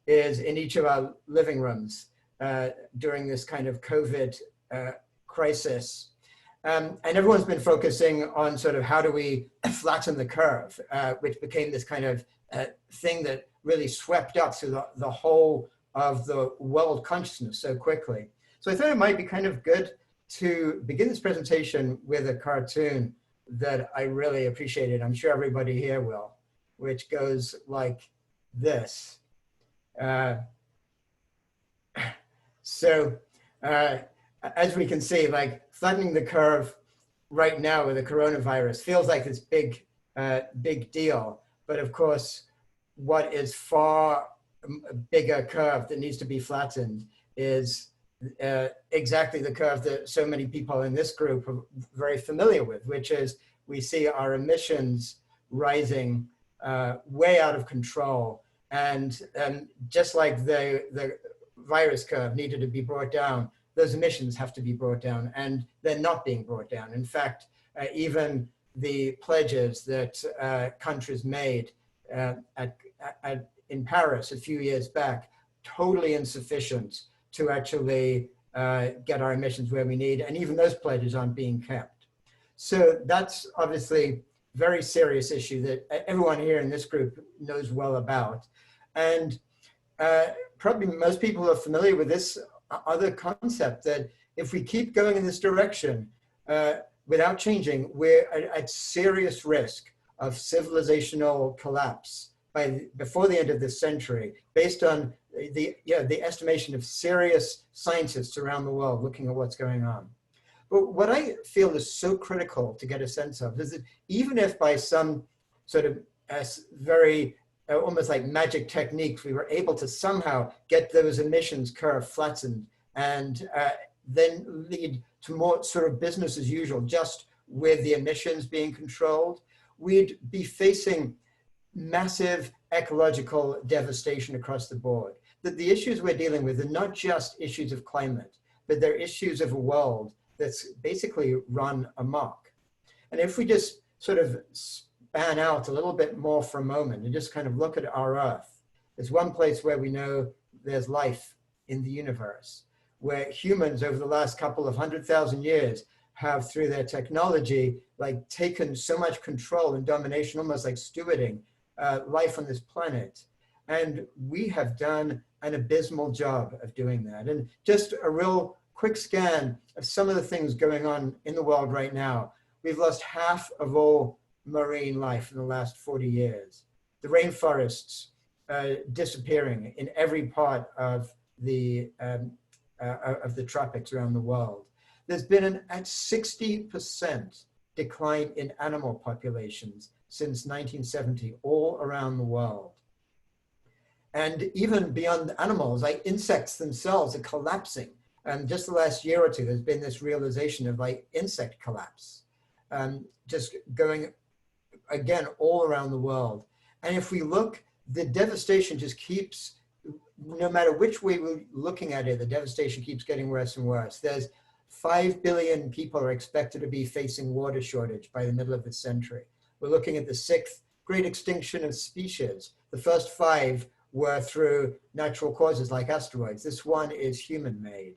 is in each of our living rooms during this kind of COVID crisis. And everyone's been focusing on sort of how do we flatten the curve, which became this kind of thing that really swept up through the whole of the world consciousness so quickly. So I thought it might be kind of good to begin this presentation with a cartoon that I really appreciated. I'm sure everybody here will, which goes like this. As we can see, like flattening the curve right now with the coronavirus feels like this big deal. But of course, what is far a bigger curve that needs to be flattened is exactly the curve that so many people in this group are very familiar with, which is we see our emissions rising way out of control. And just like the virus curve needed to be brought down, those emissions have to be brought down, and they're not being brought down. In fact, even the pledges that countries made in Paris a few years back, totally insufficient to actually get our emissions where we need, and even those pledges aren't being kept. So that's obviously a very serious issue that everyone here in this group knows well about. And probably most people are familiar with this other concept that if we keep going in this direction without changing, we're at serious risk of civilizational collapse before the end of this century, based on the estimation of serious scientists around the world looking at what's going on. But what I feel is so critical to get a sense of is that even if by some sort of very almost like magic techniques, we were able to somehow get those emissions curve flattened and then lead to more sort of business as usual, just with the emissions being controlled, we'd be facing massive ecological devastation across the board. That the issues we're dealing with are not just issues of climate, but they're issues of a world that's basically run amok. And if we just sort of span out a little bit more for a moment and just kind of look at our Earth, there's one place where we know there's life in the universe, where humans over the last couple of 100,000 years have, through their technology, like taken so much control and domination, almost like stewarding life on this planet. And we have done an abysmal job of doing that. And just a real quick scan of some of the things going on in the world right now. We've lost half of all marine life in the last 40 years. The rainforests disappearing in every part of the tropics around the world. There's been at 60% decline in animal populations since 1970 all around the world. And even beyond animals, like insects themselves are collapsing. Just the last year or two, there's been this realization of like insect collapse, just going again all around the world. And if we look, the devastation just keeps, no matter which way we're looking at it, the devastation keeps getting worse and worse. There's 5 billion people are expected to be facing water shortage by the middle of this century. We're looking at the 6th great extinction of species. The first 5 were through natural causes like asteroids. This one is human-made.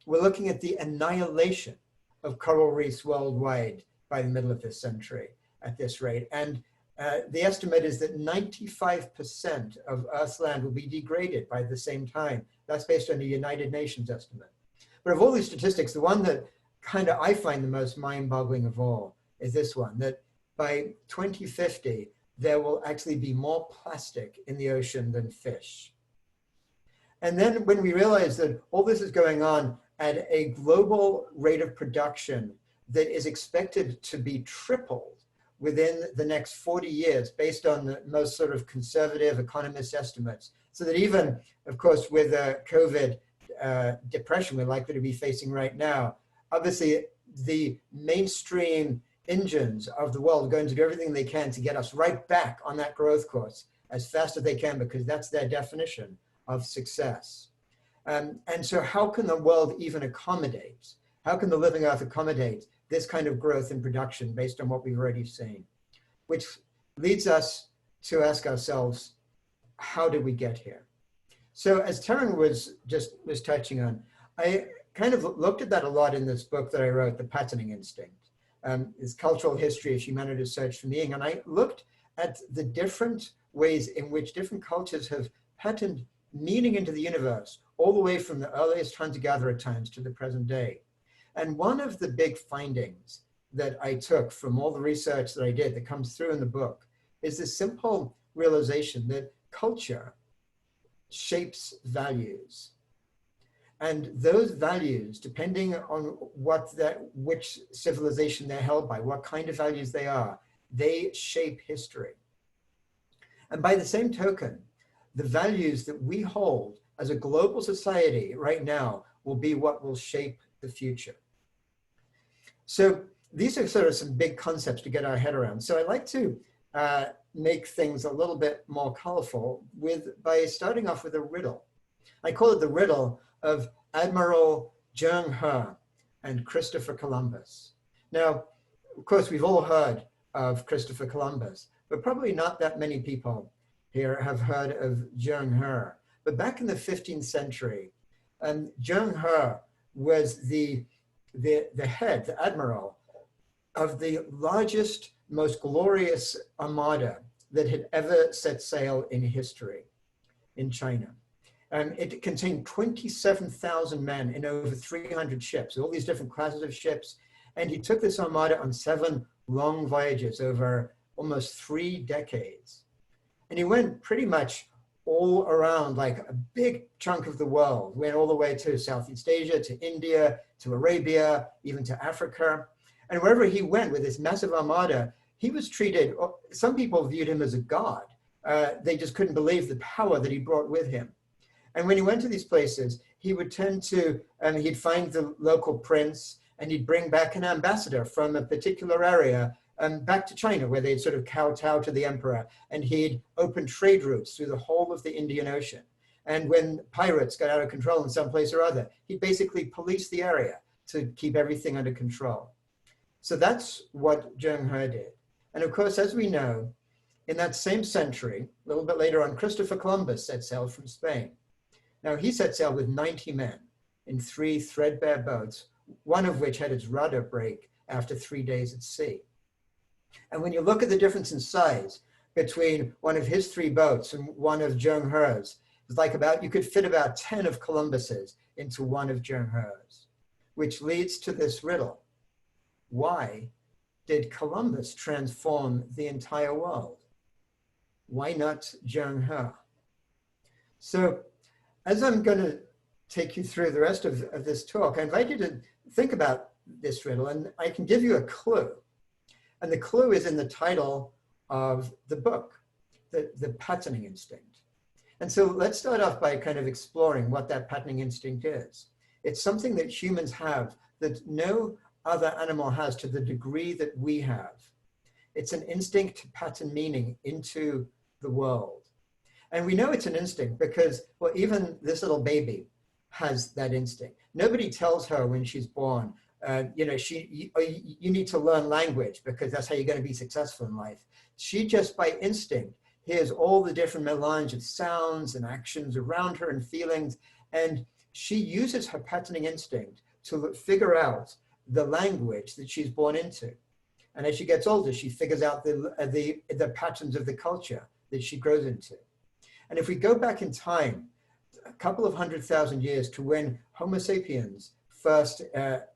We're looking at the annihilation of coral reefs worldwide by the middle of this century at this rate. And the estimate is that 95% of Earth's land will be degraded by the same time. That's based on the United Nations estimate. But of all these statistics, the one that kind of I find the most mind-boggling of all is this one, that by 2050, there will actually be more plastic in the ocean than fish. And then when we realize that all this is going on at a global rate of production that is expected to be tripled within the next 40 years, based on the most sort of conservative economist estimates, so that even, of course, with the COVID depression we're likely to be facing right now, obviously the mainstream engines of the world are going to do everything they can to get us right back on that growth course as fast as they can, because that's their definition of success. And so how can the world even accommodate, how can the living Earth accommodate this kind of growth in production based on what we've already seen? Which leads us to ask ourselves, how did we get here? So as Taryn was touching on, I kind of looked at that a lot in this book that I wrote, The Patterning Instinct. Is Cultural History of Humanity's Search for Meaning. And I looked at the different ways in which different cultures have patterned meaning into the universe, all the way from the earliest hunter-gatherer times to the present day. And one of the big findings that I took from all the research that I did that comes through in the book is this simple realization that culture shapes values. And those values, depending on which civilization they're held by, what kind of values they are, they shape history. And by the same token, the values that we hold as a global society right now will be what will shape the future. So these are sort of some big concepts to get our head around. So I like to make things a little bit more colorful by starting off with a riddle. I call it the riddle of Admiral Zheng He and Christopher Columbus. Now, of course, we've all heard of Christopher Columbus, but probably not that many people here have heard of Zheng He. But back in the 15th century, Zheng He was the head, the admiral of the largest, most glorious armada that had ever set sail in history in China. It contained 27,000 men in over 300 ships, all these different classes of ships. And he took this armada on 7 long voyages over almost 3 decades. And he went pretty much all around, like a big chunk of the world, went all the way to Southeast Asia, to India, to Arabia, even to Africa. And wherever he went with this massive armada, he was treated, some people viewed him as a god. They just couldn't believe the power that he brought with him. And when he went to these places, he would tend to, he'd find the local prince, and he'd bring back an ambassador from a particular area back to China, where they'd sort of kowtow to the emperor, and he'd open trade routes through the whole of the Indian Ocean. And when pirates got out of control in some place or other, he'd basically police the area to keep everything under control. So that's what Zheng He did. And of course, as we know, in that same century, a little bit later on, Christopher Columbus set sail from Spain. Now, he set sail with 90 men in 3 threadbare boats, one of which had its rudder break after 3 days at sea. And when you look at the difference in size between one of his 3 boats and one of Zheng He's, it's like you could fit about 10 of Columbus's into one of Zheng He's, which leads to this riddle. Why did Columbus transform the entire world? Why not Zheng He? So, as I'm going to take you through the rest of this talk, I invite you to think about this riddle, and I can give you a clue. And the clue is in the title of the book, the patterning instinct. And so let's start off by kind of exploring what that patterning instinct is. It's something that humans have that no other animal has to the degree that we have. It's an instinct to pattern meaning into the world. And we know it's an instinct because, well, even this little baby has that instinct. Nobody tells her when she's born, you need to learn language because that's how you're going to be successful in life. She just by instinct hears all the different melange of sounds and actions around her and feelings, and she uses her patterning instinct to figure out the language that she's born into. And as she gets older, she figures out the patterns of the culture that she grows into. And if we go back in time, a couple of 100,000 years to when Homo sapiens first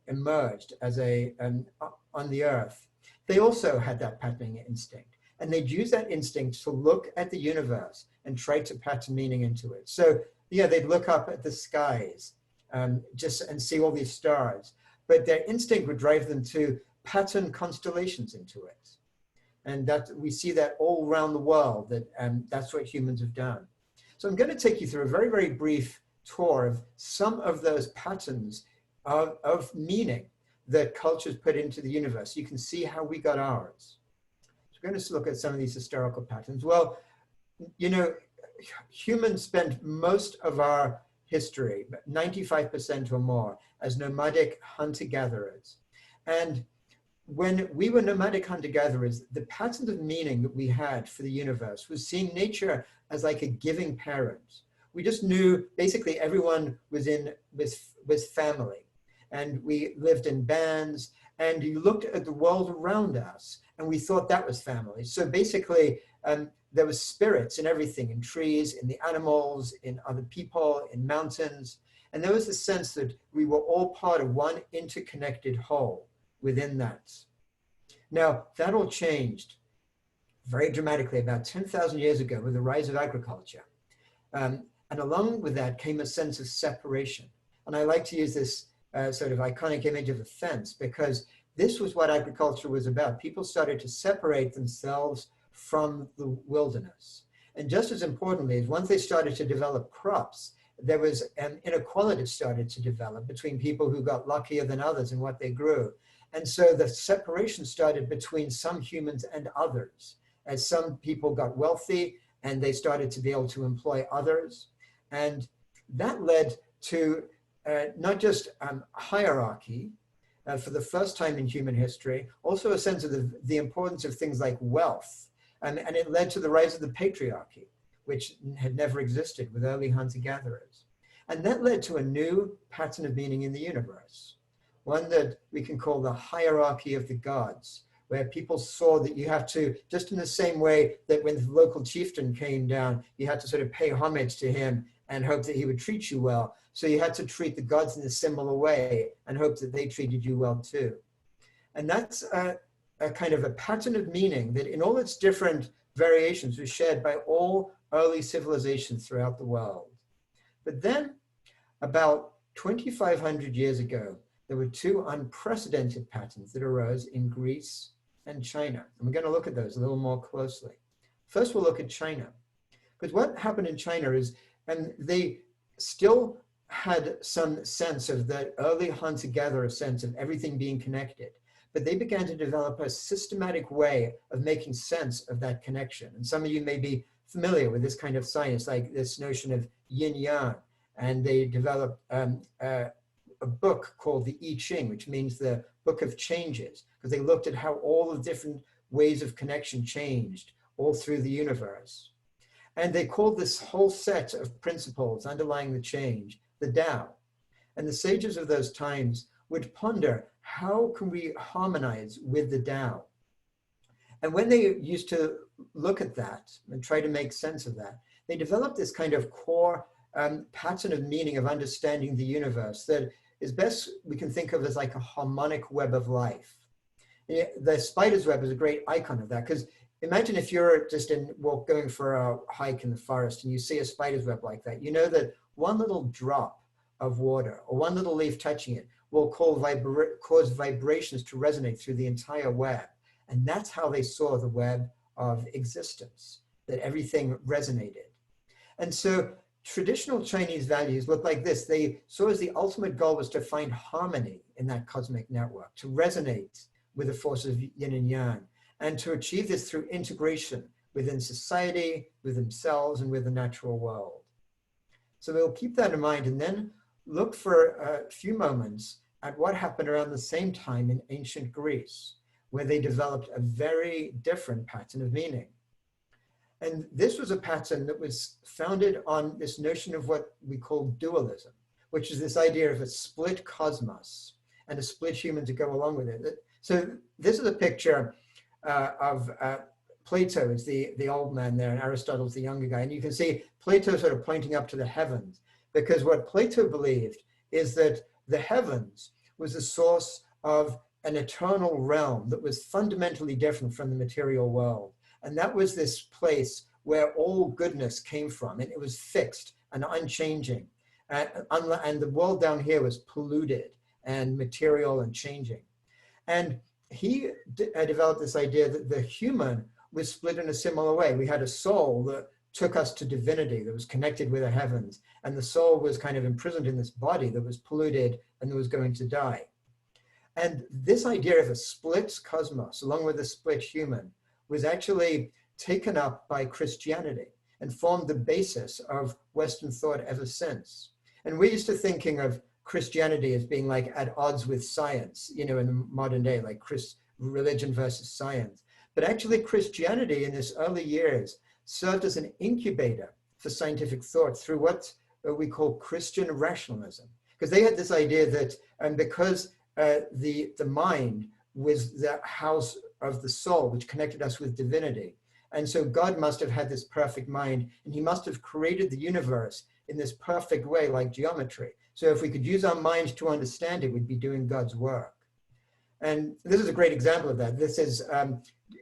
emerged as on the earth, they also had that patterning instinct. And they'd use that instinct to look at the universe and try to pattern meaning into it. So yeah, they'd look up at the skies and see all these stars, but their instinct would drive them to pattern constellations into it. And that we see that all around the world, that's what humans have done. So I'm going to take you through a very, very brief tour of some of those patterns of meaning that cultures put into the universe. You can see how we got ours. So we're going to look at some of these historical patterns. Well, you know, humans spent most of our history, 95% or more, as nomadic hunter-gatherers. And when we were nomadic hunter-gatherers, the patterns of meaning that we had for the universe was seeing nature as like a giving parent, we just knew basically everyone was family, and we lived in bands, and you looked at the world around us and we thought that was family. So basically there was spirits in everything, in trees, in the animals, in other people, in mountains. And there was a sense that we were all part of one interconnected whole within that. Now, that all changed very dramatically about 10,000 years ago with the rise of agriculture. And along with that came a sense of separation. And I like to use this sort of iconic image of a fence, because this was what agriculture was about. People started to separate themselves from the wilderness. And just as importantly, once they started to develop crops, there was an inequality that started to develop between people who got luckier than others in what they grew. And so the separation started between some humans and others, as some people got wealthy and they started to be able to employ others. And that led to not just hierarchy, for the first time in human history, also a sense of the importance of things like wealth. And it led to the rise of the patriarchy, which had never existed with early hunter-gatherers. And that led to a new pattern of meaning in the universe, one that we can call the hierarchy of the gods, where people saw that you have to, just in the same way that when the local chieftain came down, you had to sort of pay homage to him and hope that he would treat you well. So you had to treat the gods in a similar way and hope that they treated you well too. And that's a kind of a pattern of meaning that in all its different variations was shared by all early civilizations throughout the world. But then about 2,500 years ago, there were two unprecedented patterns that arose in Greece and China. And we're going to look at those a little more closely. First, we'll look at China. Because what happened in China is, and they still had some sense of the early hunter-gatherer sense of everything being connected, but they began to develop a systematic way of making sense of that connection. And some of you may be familiar with this kind of science, like this notion of yin-yang. And they developed a book called the I Ching, which means the book of changes, because they looked at how all the different ways of connection changed all through the universe. And they called this whole set of principles underlying the change the Tao. And the sages of those times would ponder, how can we harmonize with the Tao? And when they used to look at that and try to make sense of that, they developed this kind of core pattern of meaning of understanding the universe that is best we can think of as like a harmonic web of life. The spider's web is a great icon of that, because imagine if you're just going for a hike in the forest and you see a spider's web like that, you know that one little drop of water or one little leaf touching it will cause vibrations to resonate through the entire web. And that's how they saw the web of existence, that everything resonated. And so traditional Chinese values look like this. They saw as the ultimate goal was to find harmony in that cosmic network, to resonate with the forces of yin and yang, and to achieve this through integration within society, with themselves, and with the natural world. So we'll keep that in mind and then look for a few moments at what happened around the same time in ancient Greece, where they developed a very different pattern of meaning. And this was a pattern that was founded on this notion of what we call dualism, which is this idea of a split cosmos and a split human to go along with it. So this is a picture of Plato is the old man there, and Aristotle's the younger guy. And you can see Plato sort of pointing up to the heavens, because what Plato believed is that the heavens was the source of an eternal realm that was fundamentally different from the material world. And that was this place where all goodness came from, and it was fixed and unchanging. And the world down here was polluted and material and changing. And he developed this idea that the human was split in a similar way. We had a soul that took us to divinity, that was connected with the heavens, and the soul was kind of imprisoned in this body that was polluted and that was going to die. And this idea of a split cosmos, along with a split human, was actually taken up by Christianity and formed the basis of Western thought ever since. And we're used to thinking of Christianity as being like at odds with science, in the modern day, like religion versus science. But actually Christianity in its early years served as an incubator for scientific thought through what we call Christian rationalism. Because they had this idea that because the mind was the house of the soul, which connected us with divinity. And so God must have had this perfect mind, and he must have created the universe in this perfect way, like geometry. So if we could use our mind to understand it, we'd be doing God's work. And this is a great example of that. This is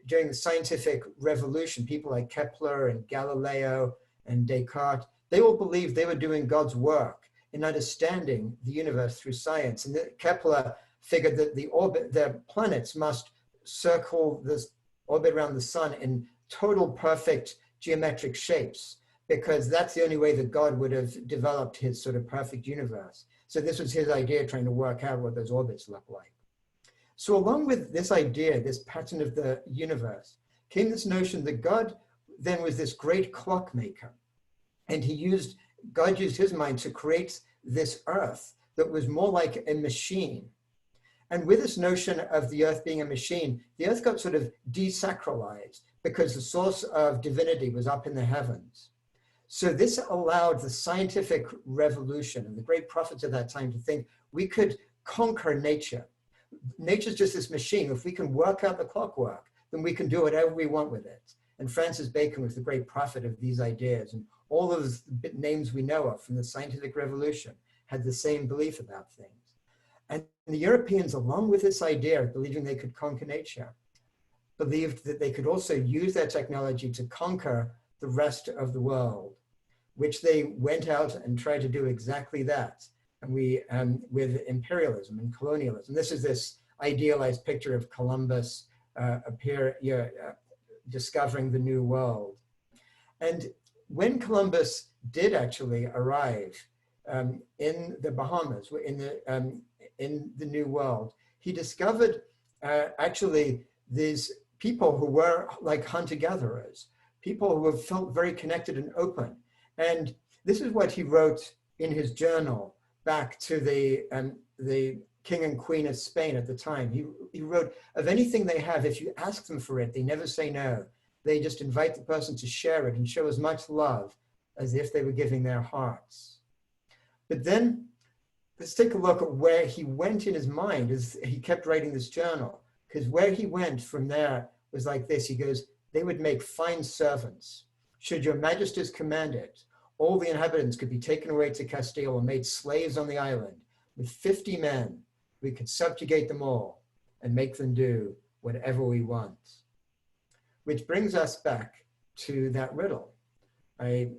during the scientific revolution, people like Kepler and Galileo and Descartes, they all believed they were doing God's work in understanding the universe through science. And Kepler figured that the planets must circle this orbit around the sun in total perfect geometric shapes, because that's the only way that God would have developed his sort of perfect universe. So this was his idea, trying to work out what those orbits look like. So along with this idea, this pattern of the universe, came this notion that God then was this great clockmaker. And God used his mind to create this earth that was more like a machine. And with this notion of the earth being a machine, the earth got sort of desacralized because the source of divinity was up in the heavens. So this allowed the scientific revolution and the great prophets of that time to think we could conquer nature. Nature's just this machine. If we can work out the clockwork, then we can do whatever we want with it. And Francis Bacon was the great prophet of these ideas. And all of the names we know of from the scientific revolution had the same belief about things. And the Europeans, along with this idea of believing they could conquer nature, believed that they could also use their technology to conquer the rest of the world, which they went out and tried to do exactly that. And with imperialism and colonialism. This is this idealized picture of Columbus discovering the new world. And when Columbus did actually arrive in the Bahamas, in the New World, he discovered actually these people who were like hunter-gatherers, people who have felt very connected and open. And this is what he wrote in his journal back to the king and queen of Spain at the time. He wrote, of anything they have, if you ask them for it, they never say no. They just invite the person to share it and show as much love as if they were giving their hearts. But then let's take a look at where he went in his mind as he kept writing this journal, because where he went from there was like this. He goes, they would make fine servants. Should your majesties command it, all the inhabitants could be taken away to Castile and made slaves on the island. With 50 men, we could subjugate them all and make them do whatever we want. Which brings us back to that riddle I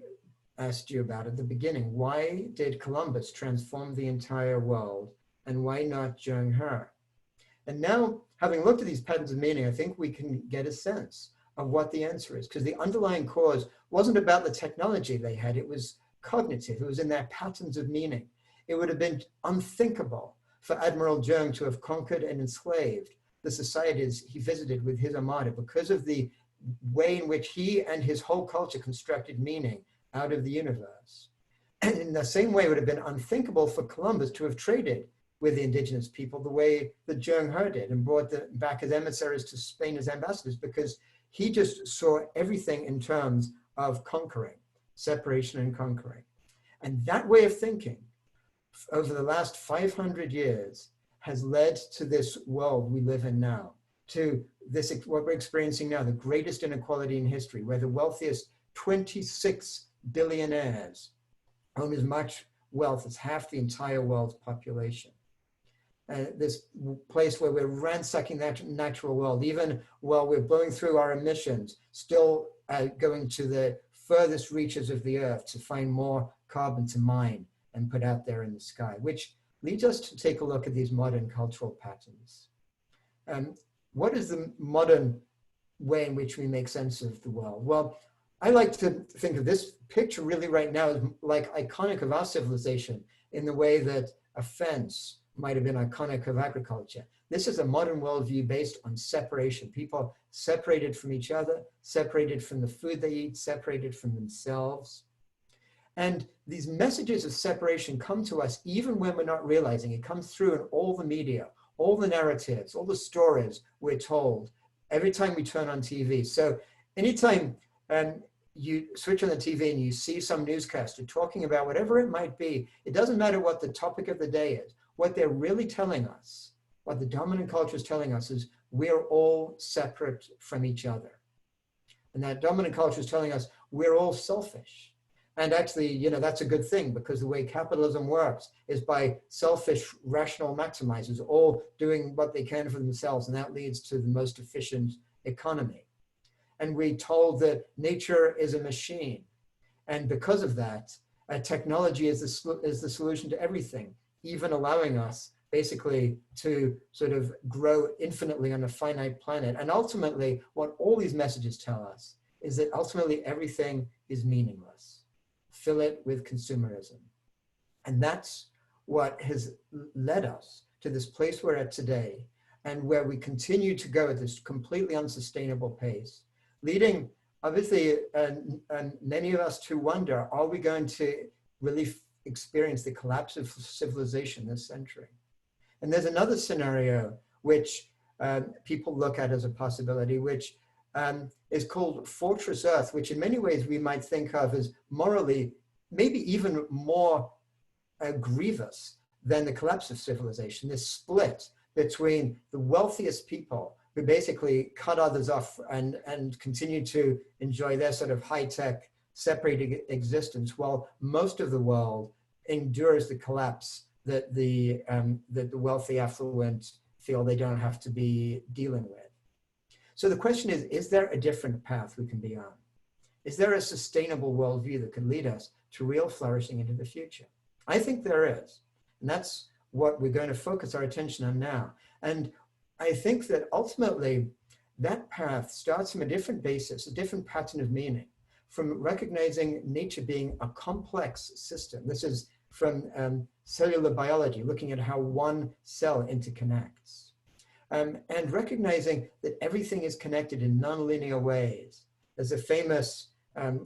asked you about at the beginning. Why did Columbus transform the entire world, and why not Zheng He? And now, having looked at these patterns of meaning, I think we can get a sense of what the answer is, because the underlying cause wasn't about the technology they had, it was cognitive, it was in their patterns of meaning. It would have been unthinkable for Admiral Zheng to have conquered and enslaved the societies he visited with his armada because of the way in which he and his whole culture constructed meaning out of the universe. And in the same way, it would have been unthinkable for Columbus to have traded with the indigenous people the way that Zheng He did and brought them back as emissaries to Spain as ambassadors, because he just saw everything in terms of conquering, separation and conquering. And that way of thinking over the last 500 years has led to this world we live in now, to this, what we're experiencing now, the greatest inequality in history, where the wealthiest 26 billionaires own as much wealth as half the entire world's population. This place where we're ransacking that natural world, even while we're blowing through our emissions, still going to the furthest reaches of the earth to find more carbon to mine and put out there in the sky, which leads us to take a look at these modern cultural patterns. What is the modern way in which we make sense of the world? Well, I like to think of this picture really right now as like iconic of our civilization in the way that a fence might have been iconic of agriculture. This is a modern worldview based on separation. People separated from each other, separated from the food they eat, separated from themselves. And these messages of separation come to us even when we're not realizing. It comes through in all the media, all the narratives, all the stories we're told every time we turn on TV. So anytime you switch on the TV and you see some newscaster talking about whatever it might be. It doesn't matter what the topic of the day is. What they're really telling us, what the dominant culture is telling us, is we're all separate from each other. And that dominant culture is telling us we're all selfish. And actually, you know, that's a good thing, because the way capitalism works is by selfish, rational maximizers, all doing what they can for themselves. And that leads to the most efficient economy. And we're told that nature is a machine. And because of that, technology is the solution to everything, even allowing us basically to sort of grow infinitely on a finite planet. And ultimately, what all these messages tell us is that ultimately everything is meaningless. Fill it with consumerism. And that's what has led us to this place we're at today, and where we continue to go at this completely unsustainable pace, leading obviously many of us to wonder, are we going to really experience the collapse of civilization this century? And there's another scenario which people look at as a possibility, which is called Fortress Earth, which in many ways we might think of as morally, maybe even more grievous than the collapse of civilization, this split between the wealthiest people who basically cut others off and continue to enjoy their sort of high-tech separated existence, while most of the world endures the collapse that the wealthy affluent feel they don't have to be dealing with. So the question is there a different path we can be on? Is there a sustainable worldview that could lead us to real flourishing into the future? I think there is. And that's what we're going to focus our attention on now. And I think that ultimately that path starts from a different basis, a different pattern of meaning, from recognizing nature being a complex system. This is from cellular biology, looking at how one cell interconnects. And recognizing that everything is connected in nonlinear ways. There's a famous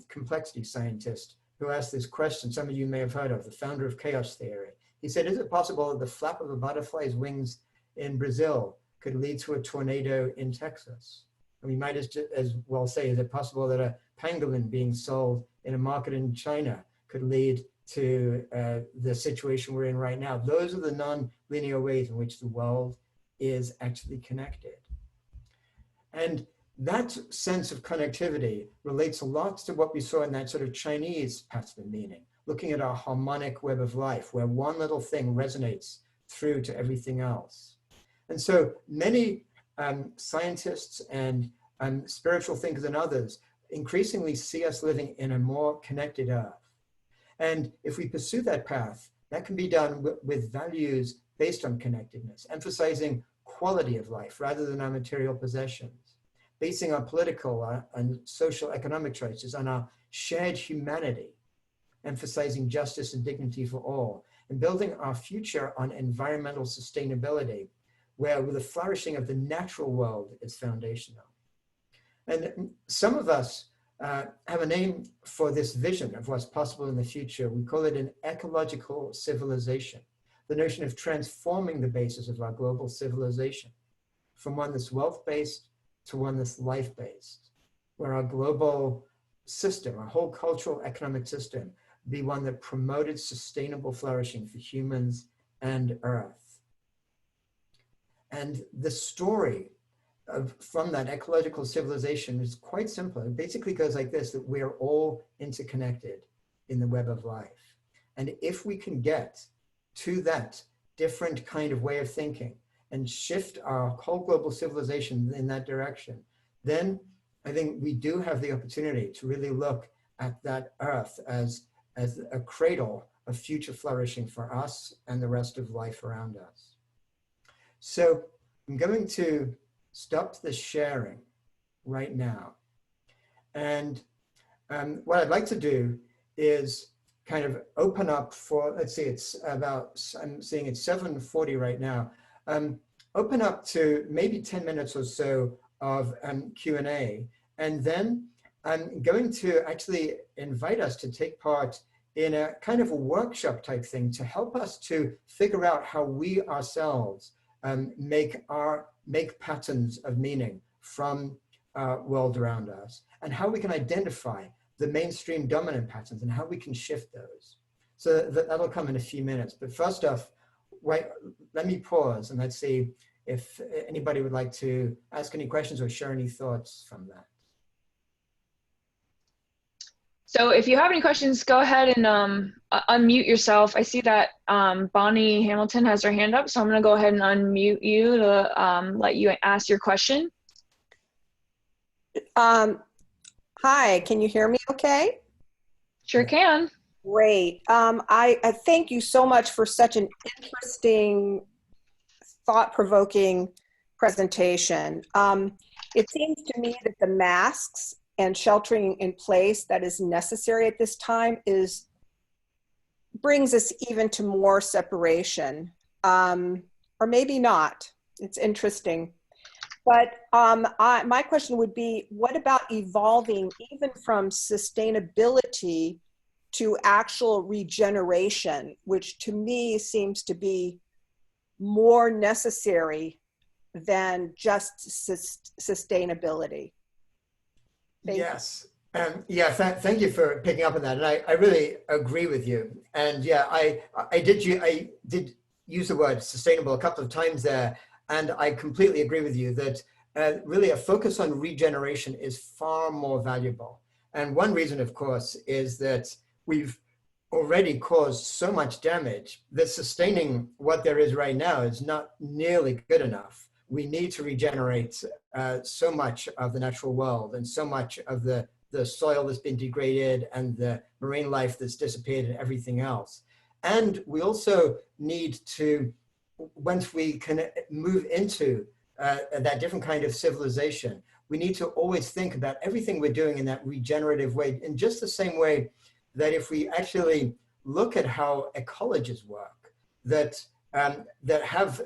complexity scientist who asked this question, some of you may have heard of, the founder of chaos theory. He said, is it possible that the flap of a butterfly's wings in Brazil could lead to a tornado in Texas? And we might as well say, is it possible that a pangolin being sold in a market in China could lead to the situation we're in right now? Those are the non-linear ways in which the world is actually connected. And that sense of connectivity relates a lot to what we saw in that sort of Chinese pattern of meaning, looking at our harmonic web of life, where one little thing resonates through to everything else. And so many scientists and spiritual thinkers and others increasingly see us living in a more connected earth. And if we pursue that path, that can be done with values based on connectedness, emphasizing quality of life rather than our material possessions, basing our political and social economic choices on our shared humanity, emphasizing justice and dignity for all, and building our future on environmental sustainability, where the flourishing of the natural world is foundational. And some of us have a name for this vision of what's possible in the future. We call it an ecological civilization, the notion of transforming the basis of our global civilization from one that's wealth-based to one that's life-based, where our global system, our whole cultural economic system, be one that promoted sustainable flourishing for humans and Earth. And the story from that ecological civilization is quite simple. It basically goes like this, that we're all interconnected in the web of life. And if we can get to that different kind of way of thinking and shift our whole global civilization in that direction, then I think we do have the opportunity to really look at that earth as a cradle of future flourishing for us and the rest of life around us. So I'm going to stop the sharing right now. And what I'd like to do is kind of open up for, let's see, it's about, I'm seeing it's 7:40 right now. Open up to maybe 10 minutes or so of Q&A. And then I'm going to actually invite us to take part in a kind of a workshop type thing to help us to figure out how we ourselves make patterns of meaning from world around us, and how we can identify the mainstream dominant patterns and how we can shift those. So that'll come in a few minutes. But first off, wait, let me pause and let's see if anybody would like to ask any questions or share any thoughts from that. So if you have any questions, go ahead and unmute yourself. I see that Bonnie Hamilton has her hand up, so I'm going to go ahead and unmute you to let you ask your question. Hi, can you hear me okay? Sure can. Great. I thank you so much for such an interesting, thought-provoking presentation. It seems to me that the masks and sheltering in place that is necessary at this time brings us even to more separation, or maybe not. It's interesting. But my question would be, what about evolving even from sustainability to actual regeneration, which to me seems to be more necessary than just sustainability? Yes. Yeah, thank you for picking up on that. And I really agree with you. And yeah, I did use the word sustainable a couple of times there. And I completely agree with you that really a focus on regeneration is far more valuable. And one reason, of course, is that we've already caused so much damage that sustaining what there is right now is not nearly good enough. We need to regenerate so much of the natural world and so much of the soil that's been degraded and the marine life that's dissipated and everything else. And we also need to, once we can move into that different kind of civilization, we need to always think about everything we're doing in that regenerative way, in just the same way that if we actually look at how ecologists work, that have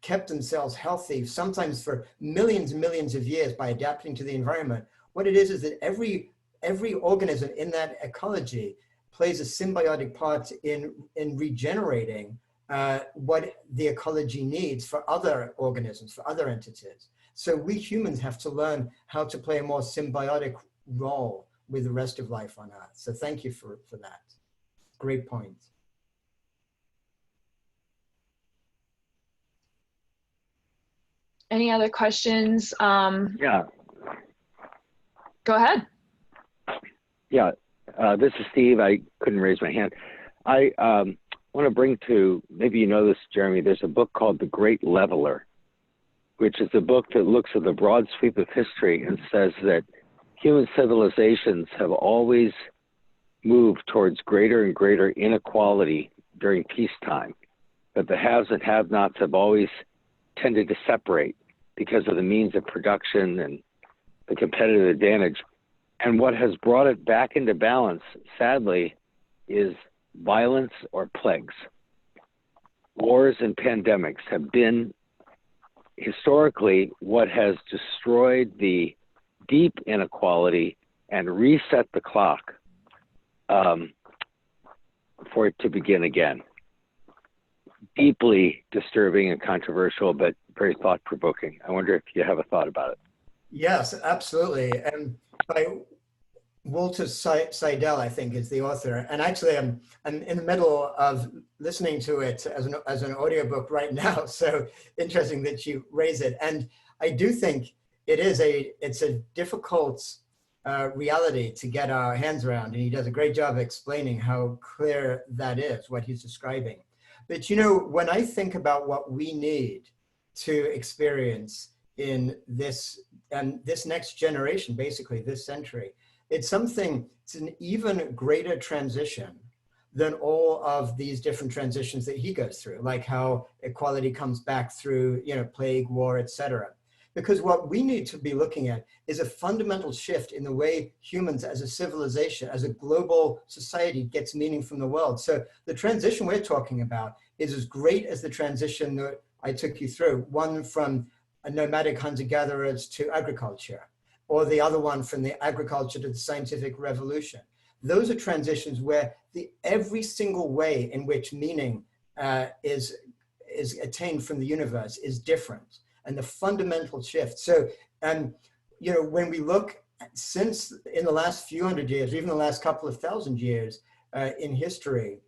kept themselves healthy, sometimes for millions and millions of years by adapting to the environment, what it is that every organism in that ecology plays a symbiotic part in regenerating what the ecology needs for other organisms, for other entities. So we humans have to learn how to play a more symbiotic role with the rest of life on Earth. So thank you for that. Great point. Any other questions? Yeah. Go ahead. Yeah, this is Steve. I couldn't raise my hand. I want to bring to, maybe you know this, Jeremy, there's a book called The Great Leveler, which is a book that looks at the broad sweep of history and says that human civilizations have always moved towards greater and greater inequality during peacetime, but the haves and have-nots have always tended to separate because of the means of production and the competitive advantage. And what has brought it back into balance, sadly, is violence or plagues. Wars and pandemics have been historically what has destroyed the deep inequality and reset the clock for it to begin again. Deeply disturbing and controversial, but very thought-provoking. I wonder if you have a thought about it. Yes, absolutely. And by Walter Seidel, I think, is the author. And actually, I'm in the middle of listening to it as an audiobook right now. So interesting that you raise it. And I do think it's a difficult reality to get our hands around. And he does a great job explaining how clear that is, what he's describing. But you know, when I think about what we need to experience in this next generation, basically this century, it's an even greater transition than all of these different transitions that he goes through, like how equality comes back through, plague, war, etc. Because what we need to be looking at is a fundamental shift in the way humans as a civilization, as a global society gets meaning from the world. So the transition we're talking about is as great as the transition that I took you through, one from nomadic hunter-gatherers to agriculture, or the other one from the agriculture to the scientific revolution. Those are transitions where every single way in which meaning is attained from the universe is different, and the fundamental shift. So, when we look since in the last few hundred years, even the last couple of thousand years in history,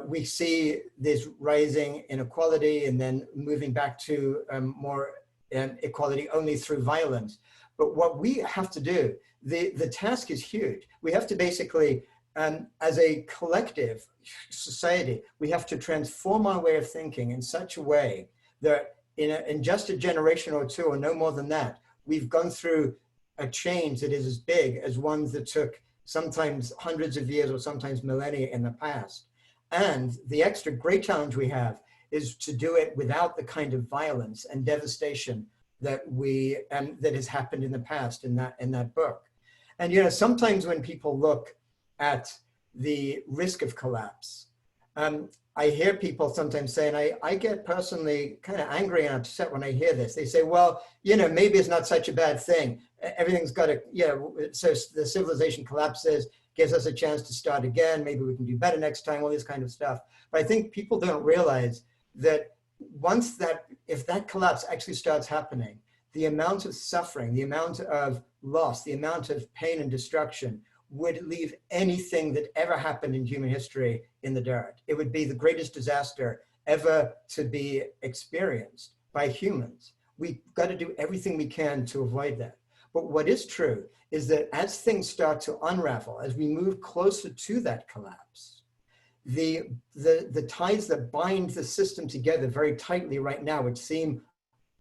we see this rising inequality and then moving back to more equality only through violence. But what we have to do, the task is huge. We have to basically, as a collective society, we have to transform our way of thinking in such a way that in just a generation or two, or no more than that, we've gone through a change that is as big as ones that took sometimes hundreds of years or sometimes millennia in the past. And the extra great challenge we have is to do it without the kind of violence and devastation that that has happened in the past in that book. And you know, sometimes when people look at the risk of collapse, I hear people sometimes say, and I get personally kind of angry and upset when I hear this. They say, well, you know, maybe it's not such a bad thing. Everything's got to, you know, so the civilization collapses, gives us a chance to start again. Maybe we can do better next time, all this kind of stuff. But I think people don't realize that once that, if that collapse actually starts happening, the amount of suffering, the amount of loss, the amount of pain and destruction would leave anything that ever happened in human history in the dirt. It would be the greatest disaster ever to be experienced by humans. We've got to do everything we can to avoid that. But what is true is that as things start to unravel, as we move closer to that collapse, the ties that bind the system together very tightly right now, which seem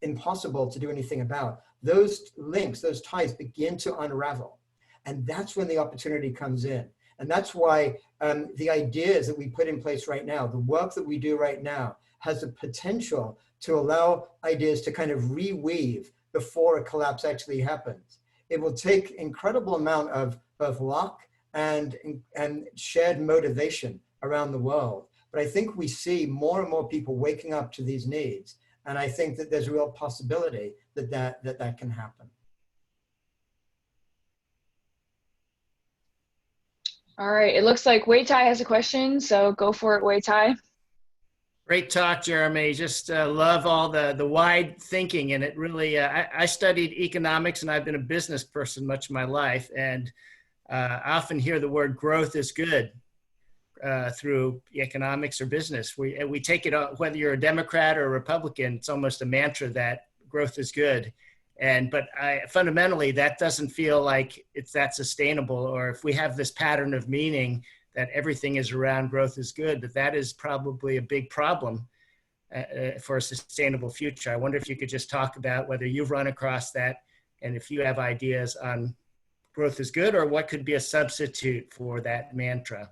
impossible to do anything about, those links, those ties begin to unravel. And that's when the opportunity comes in. And that's why the ideas that we put in place right now, the work that we do right now, has the potential to allow ideas to kind of reweave before a collapse actually happens. It will take incredible amount of luck and shared motivation around the world. But I think we see more and more people waking up to these needs. And I think that there's a real possibility that can happen. All right, it looks like Wei Tai has a question, so go for it, Wei Tai. Great talk, Jeremy. Just love all the wide thinking, and it really, I studied economics and I've been a business person much of my life, and I often hear the word growth is good through economics or business. We take it, whether you're a Democrat or a Republican, it's almost a mantra that growth is good. But fundamentally, that doesn't feel like it's that sustainable, or if we have this pattern of meaning that everything is around growth is good, that is probably a big problem for a sustainable future. I wonder if you could just talk about whether you've run across that and if you have ideas on growth is good or what could be a substitute for that mantra.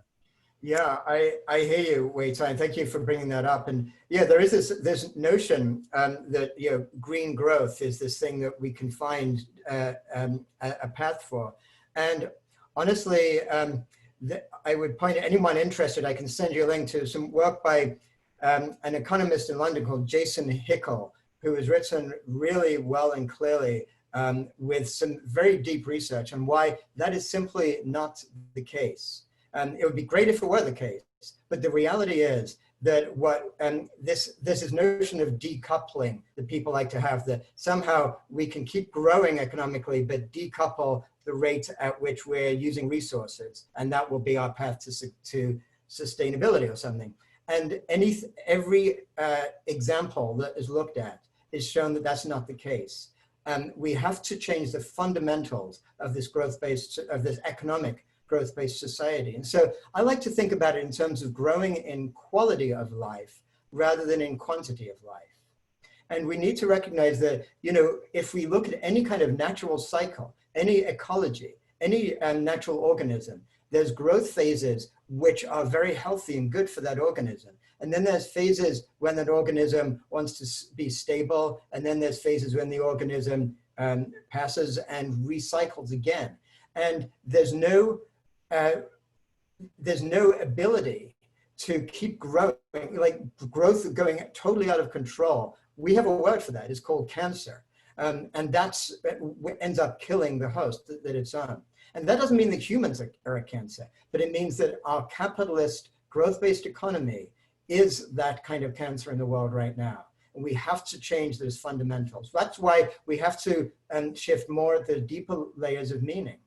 Yeah, I hear you, Wei Tai. Thank you for bringing that up. And yeah, there is this notion that, you know, green growth is this thing that we can find a path for. And honestly, I would point at anyone interested, I can send you a link to some work by an economist in London called Jason Hickel, who has written really well and clearly with some very deep research on why that is simply not the case. It would be great if it were the case, but the reality is that this is notion of decoupling that people like to have, that somehow we can keep growing economically, but decouple the rate at which we're using resources, and that will be our path to sustainability or something. And every example that is looked at is shown that that's not the case. We have to change the fundamentals of this this economic growth-based society. And so I like to think about it in terms of growing in quality of life rather than in quantity of life. And we need to recognize that, you know, if we look at any kind of natural cycle, any ecology, any natural organism, there's growth phases which are very healthy and good for that organism. And then there's phases when that organism wants to be stable. And then there's phases when the organism passes and recycles again. And there's no ability to keep growing, like growth going totally out of control. We have a word for that. It's called cancer. And that's what ends up killing the host that it's on. And that doesn't mean that humans are a cancer, but it means that our capitalist growth-based economy is that kind of cancer in the world right now. and we have to change those fundamentals. That's why we have to shift more at the deeper layers of meaning.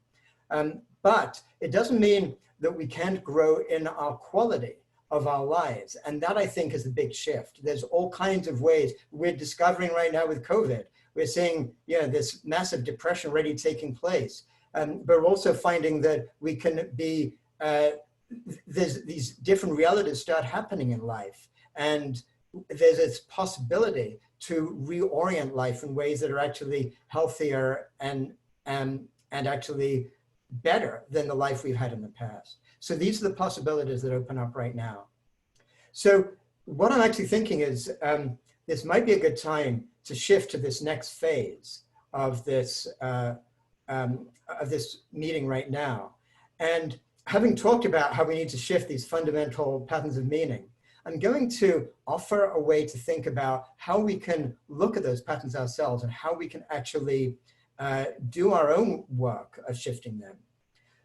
But it doesn't mean that we can't grow in our quality of our lives. And that, I think, is the big shift. There's all kinds of ways we're discovering right now with COVID. We're seeing, this massive depression already taking place. But we're also finding that we can be, there's these different realities start happening in life. And there's this possibility to reorient life in ways that are actually healthier and actually better than the life we've had in the past. So these are the possibilities that open up right now. So what I'm actually thinking is this might be a good time to shift to this next phase of this meeting right now. And having talked about how we need to shift these fundamental patterns of meaning, I'm going to offer a way to think about how we can look at those patterns ourselves and how we can actually do our own work of shifting them.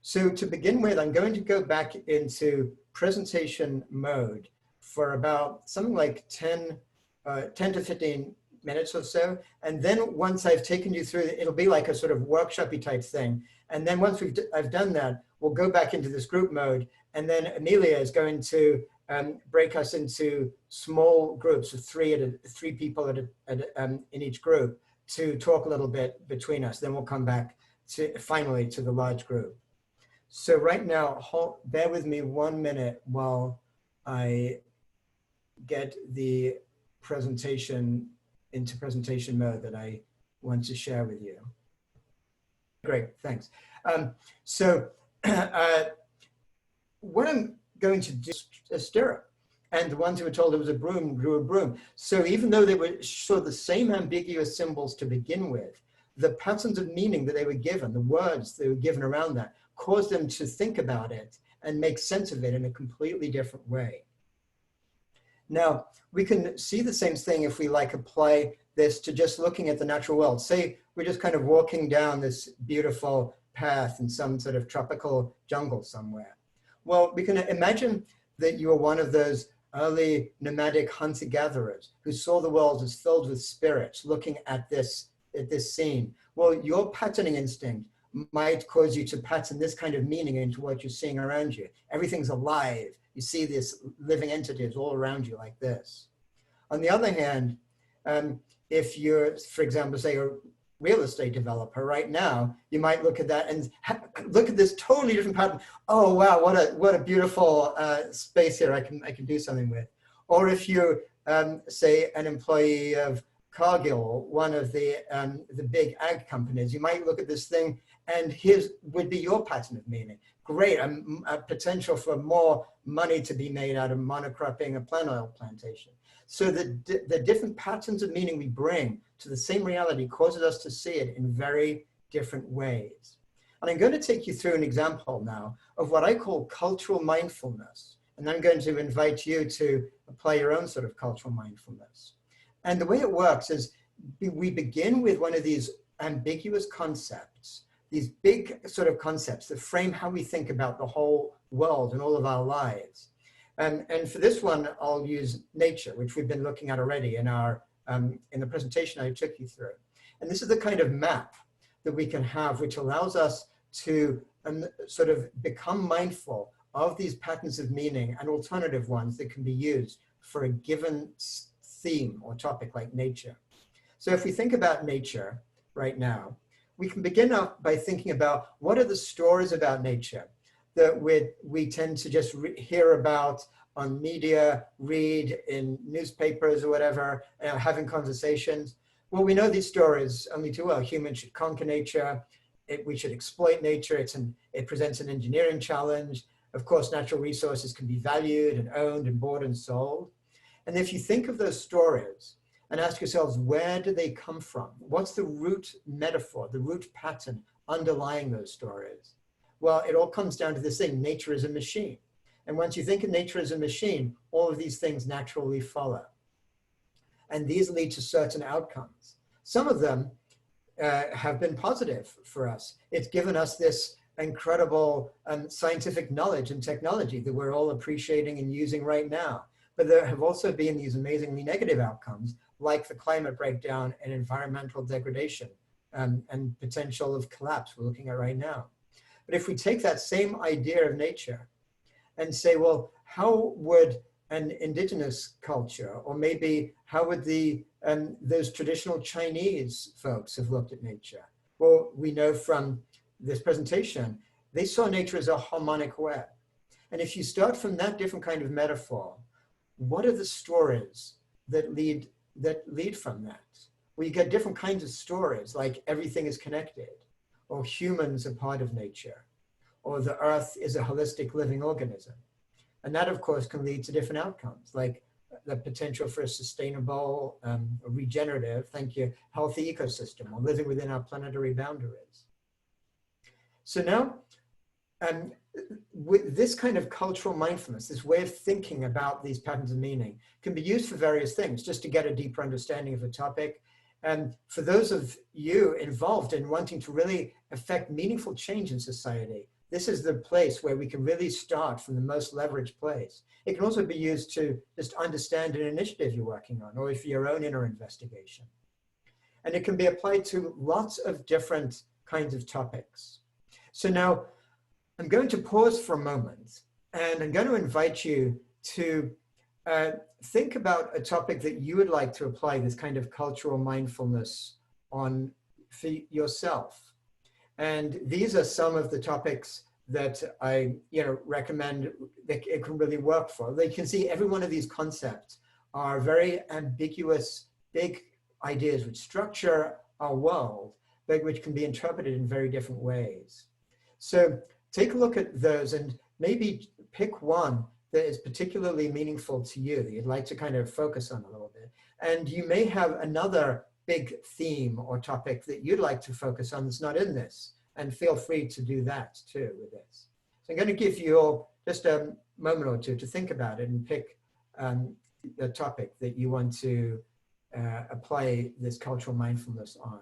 So to begin with, I'm going to go back into presentation mode for about something like 10 to 15 minutes or so. And then once I've taken you through, it'll be like a sort of workshopy type thing. And then once I've done that, we'll go back into this group mode. And then Amelia is going to break us into small groups of three people in each group to talk a little bit between us. Then we'll come back to finally to the large group. So right now, bear with me 1 minute while I get the presentation into presentation mode that I want to share with you. Great, thanks. So what I'm going to do is a stirrup. And the ones who were told it was a broom grew a broom. So even though they were sort of the same ambiguous symbols to begin with, the patterns of meaning that they were given, the words they were given around that, caused them to think about it and make sense of it in a completely different way. Now, we can see the same thing if we apply this to just looking at the natural world. Say we're just kind of walking down this beautiful path in some sort of tropical jungle somewhere. Well, we can imagine that you are one of those early nomadic hunter-gatherers who saw the world as filled with spirits looking at this scene. Well, your patterning instinct might cause you to pattern this kind of meaning into what you're seeing around you. Everything's alive. You see these living entities all around you like this. On the other hand, if you're, for example, say a real estate developer right now, you might look at that and look at this totally different pattern. Oh, wow, what a beautiful space here I can do something with. Or if you're, say, an employee of Cargill, one of the big ag companies, you might look at this thing and here's would be your pattern of meaning. Great, a potential for more money to be made out of monocropping a plant oil plantation. So the different patterns of meaning we bring to the same reality causes us to see it in very different ways. And I'm going to take you through an example now of what I call cultural mindfulness. And I'm going to invite you to apply your own sort of cultural mindfulness. And the way it works is we begin with one of these ambiguous concepts, these big sort of concepts that frame how we think about the whole world and all of our lives. And for this one, I'll use nature, which we've been looking at already in the presentation I took you through. And this is the kind of map that we can have, which allows us to sort of become mindful of these patterns of meaning and alternative ones that can be used for a given theme or topic like nature. So if we think about nature right now, we can begin up by thinking about what are the stories about nature that we tend to just hear about on media, read in newspapers or whatever, having conversations. Well, we know these stories only too well. Humans should conquer nature. We should exploit nature. It presents an engineering challenge. Of course, natural resources can be valued and owned and bought and sold. And if you think of those stories and ask yourselves, where do they come from? What's the root metaphor, the root pattern underlying those stories? Well, it all comes down to this thing, nature is a machine. And once you think of nature as a machine, all of these things naturally follow. And these lead to certain outcomes. Some of them have been positive for us. It's given us this incredible scientific knowledge and technology that we're all appreciating and using right now. but there have also been these amazingly negative outcomes, like the climate breakdown and environmental degradation and potential of collapse we're looking at right now. But if we take that same idea of nature and say, well, how would an indigenous culture, or maybe how would those traditional Chinese folks have looked at nature? Well, we know from this presentation, they saw nature as a harmonic web. And if you start from that different kind of metaphor, what are the stories that lead from that? Well, you get different kinds of stories, like everything is connected, or humans are part of nature, or the earth is a holistic living organism. And that, of course, can lead to different outcomes, like the potential for a sustainable, regenerative, healthy ecosystem, or living within our planetary boundaries. So now, with this kind of cultural mindfulness, this way of thinking about these patterns of meaning can be used for various things, just to get a deeper understanding of a topic. And for those of you involved in wanting to really affect meaningful change in society, this is the place where we can really start from the most leveraged place. It can also be used to just understand an initiative you're working on, or for your own inner investigation. And it can be applied to lots of different kinds of topics. So now I'm going to pause for a moment, and I'm going to invite you to think about a topic that you would like to apply this kind of cultural mindfulness on for yourself. And these are some of the topics that I recommend that it can really work for. You can see every one of these concepts are very ambiguous, big ideas which structure our world, but which can be interpreted in very different ways. So take a look at those and maybe pick one that is particularly meaningful to you, that you'd like to kind of focus on a little bit. And you may have another big theme or topic that you'd like to focus on that's not in this, and feel free to do that too with this. So I'm going to give you all just a moment or two to think about it and pick the topic that you want to apply this cultural mindfulness on.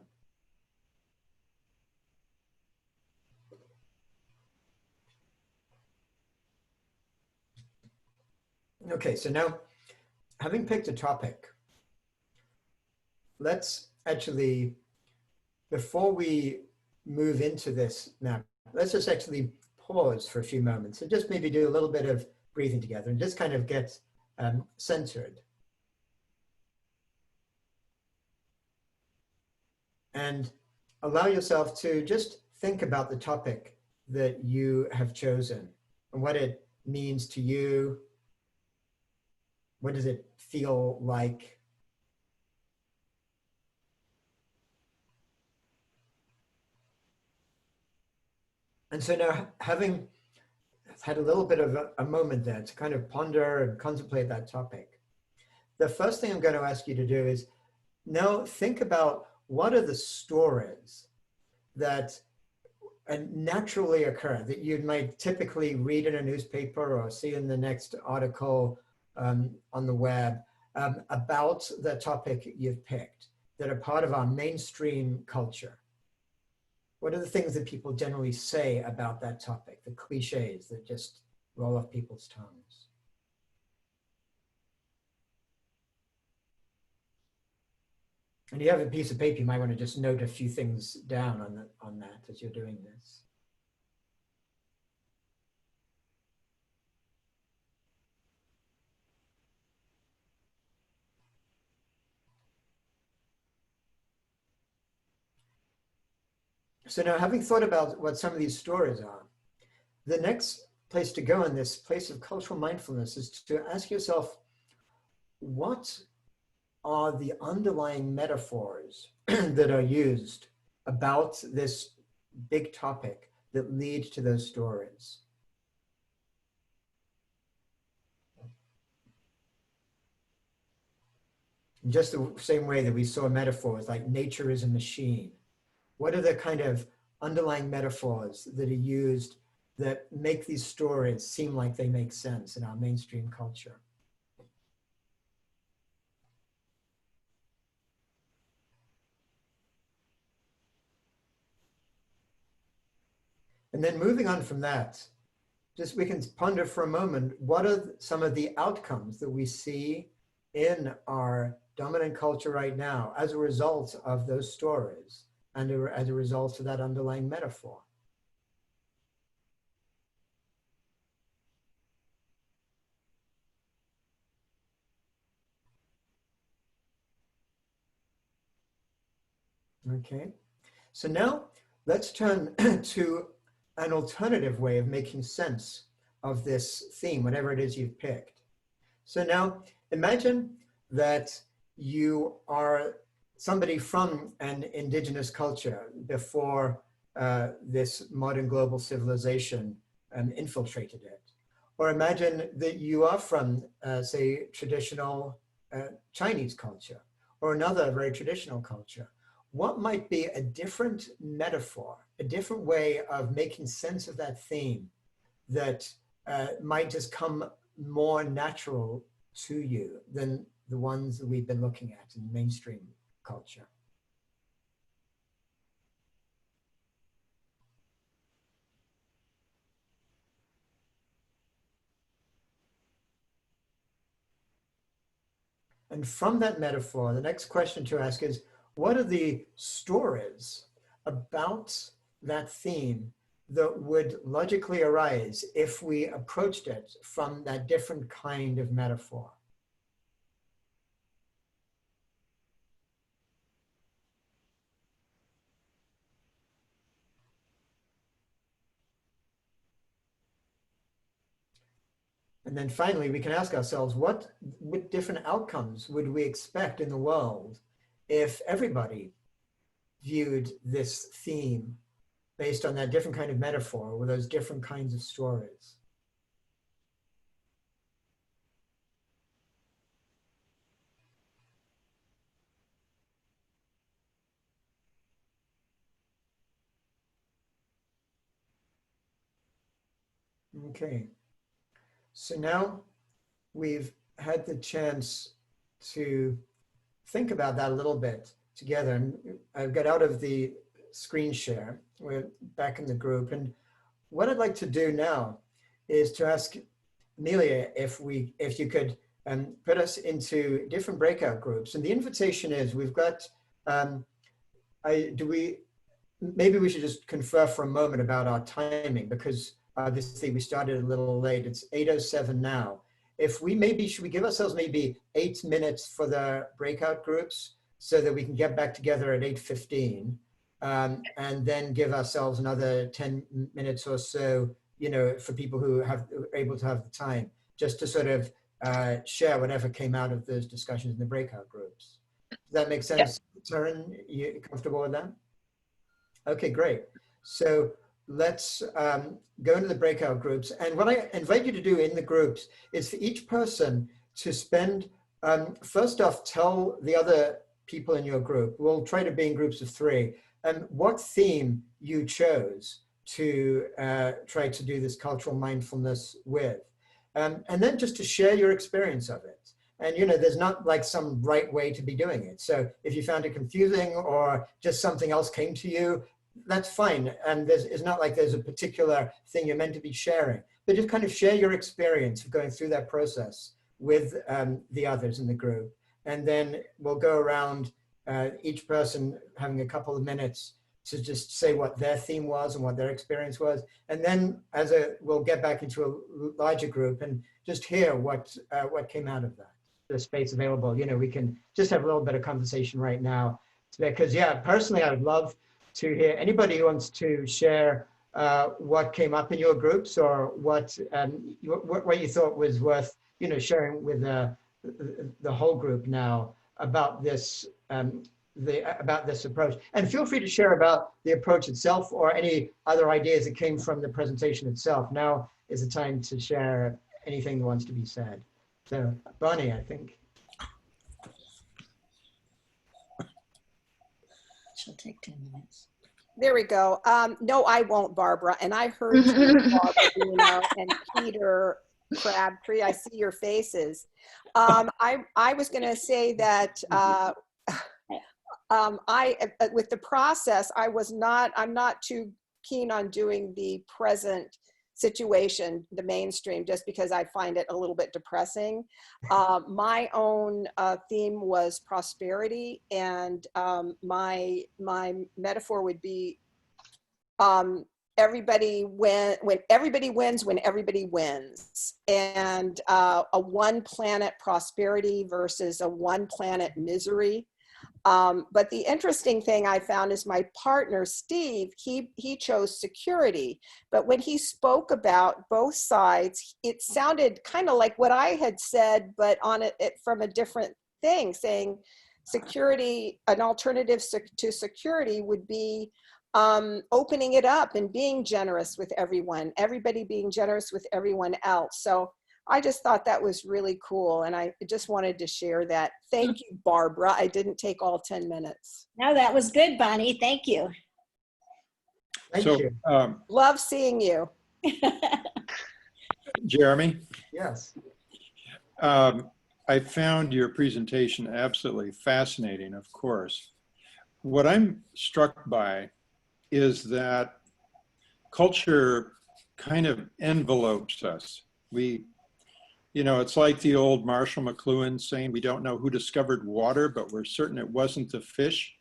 Okay, so now, having picked a topic, let's actually, before we move into this now, let's just actually pause for a few moments and just maybe do a little bit of breathing together and just kind of get centered. And allow yourself to just think about the topic that you have chosen and what it means to you. What does it feel like? And so now, having had a little bit of a moment there to kind of ponder and contemplate that topic, the first thing I'm going to ask you to do is now think about what are the stories that naturally occur, that you might typically read in a newspaper or see in the next article on the web about the topic you've picked, that are part of our mainstream culture. What are the things that people generally say about that topic, the cliches that just roll off people's tongues? And you have a piece of paper, you might want to just note a few things down on that as you're doing this. So now, having thought about what some of these stories are, the next place to go in this place of cultural mindfulness is to ask yourself, what are the underlying metaphors that are used about this big topic that lead to those stories? In just the same way that we saw metaphors like nature is a machine, what are the kind of underlying metaphors that are used that make these stories seem like they make sense in our mainstream culture? And then moving on from that, just we can ponder for a moment, what are some of the outcomes that we see in our dominant culture right now as a result of those stories and as a result of that underlying metaphor? Okay, so now let's turn to an alternative way of making sense of this theme, whatever it is you've picked. So now imagine that you are somebody from an indigenous culture before this modern global civilization infiltrated it. Or imagine that you are from, say, traditional Chinese culture or another very traditional culture. What might be a different metaphor, a different way of making sense of that theme that might just come more natural to you than the ones that we've been looking at in mainstream culture? And from that metaphor, the next question to ask is, what are the stories about that theme that would logically arise if we approached it from that different kind of metaphor? And then finally, we can ask ourselves, what different outcomes would we expect in the world if everybody viewed this theme based on that different kind of metaphor with those different kinds of stories? Okay, so now we've had the chance to think about that a little bit together, and I've got out of the screen share. We're back in the group, and what I'd like to do now is to ask Amelia if you could put us into different breakout groups. And the invitation is, we've got maybe we should just confer for a moment about our timing, because obviously we started a little late. It's 8:07 now. If we should we give ourselves maybe 8 minutes for the breakout groups so that we can get back together at 8:15, and then give ourselves another 10 minutes or so, for people who are able to have the time, just to sort of share whatever came out of those discussions in the breakout groups. Does that make sense, Taryn? You comfortable with that? Okay, great. So let's go into the breakout groups. And what I invite you to do in the groups is for each person to spend, first off, tell the other people in your group, we'll try to be in groups of 3, what theme you chose to try to do this cultural mindfulness with. And then just to share your experience of it. And there's not like some right way to be doing it. So if you found it confusing or just something else came to you, that's fine. And it's not like there's a particular thing you're meant to be sharing, but just kind of share your experience of going through that process with the others in the group. And then we'll go around, each person having a couple of minutes to just say what their theme was and what their experience was. And then we'll get back into a larger group and just hear what came out of that. The space available, we can just have a little bit of conversation right now, because personally, I would love to hear anybody who wants to share what came up in your groups, or what you thought was worth sharing with the whole group now about this about this approach. And feel free to share about the approach itself or any other ideas that came from the presentation itself. Now is the time to share anything that wants to be said. So, Bonnie, I think. She'll take 10 minutes. There we go. No, I won't, Barbara. And I heard you, Barbara, and Peter Crabtree. I see your faces. I was going to say that with the process, I'm not too keen on doing the present situation, the mainstream, just because I find it a little bit depressing. My own theme was prosperity, and my metaphor would be everybody when everybody wins when everybody wins, and a one planet prosperity versus a one planet misery. But the interesting thing I found is my partner, Steve, he chose security. But when he spoke about both sides, it sounded kind of like what I had said, but on it from a different thing, saying security, an alternative to security would be opening it up and being generous with everyone, everybody being generous with everyone else. So I just thought that was really cool, and I just wanted to share that. Thank you, Barbara. I didn't take all 10 minutes. No, that was good, Bonnie. Thank you. Thank So, you. Love seeing you. Jeremy, Yes. I found your presentation absolutely fascinating, of course. What I'm struck by is that culture kind of envelopes us. You know, it's like the old Marshall McLuhan saying, we don't know who discovered water, but we're certain it wasn't the fish.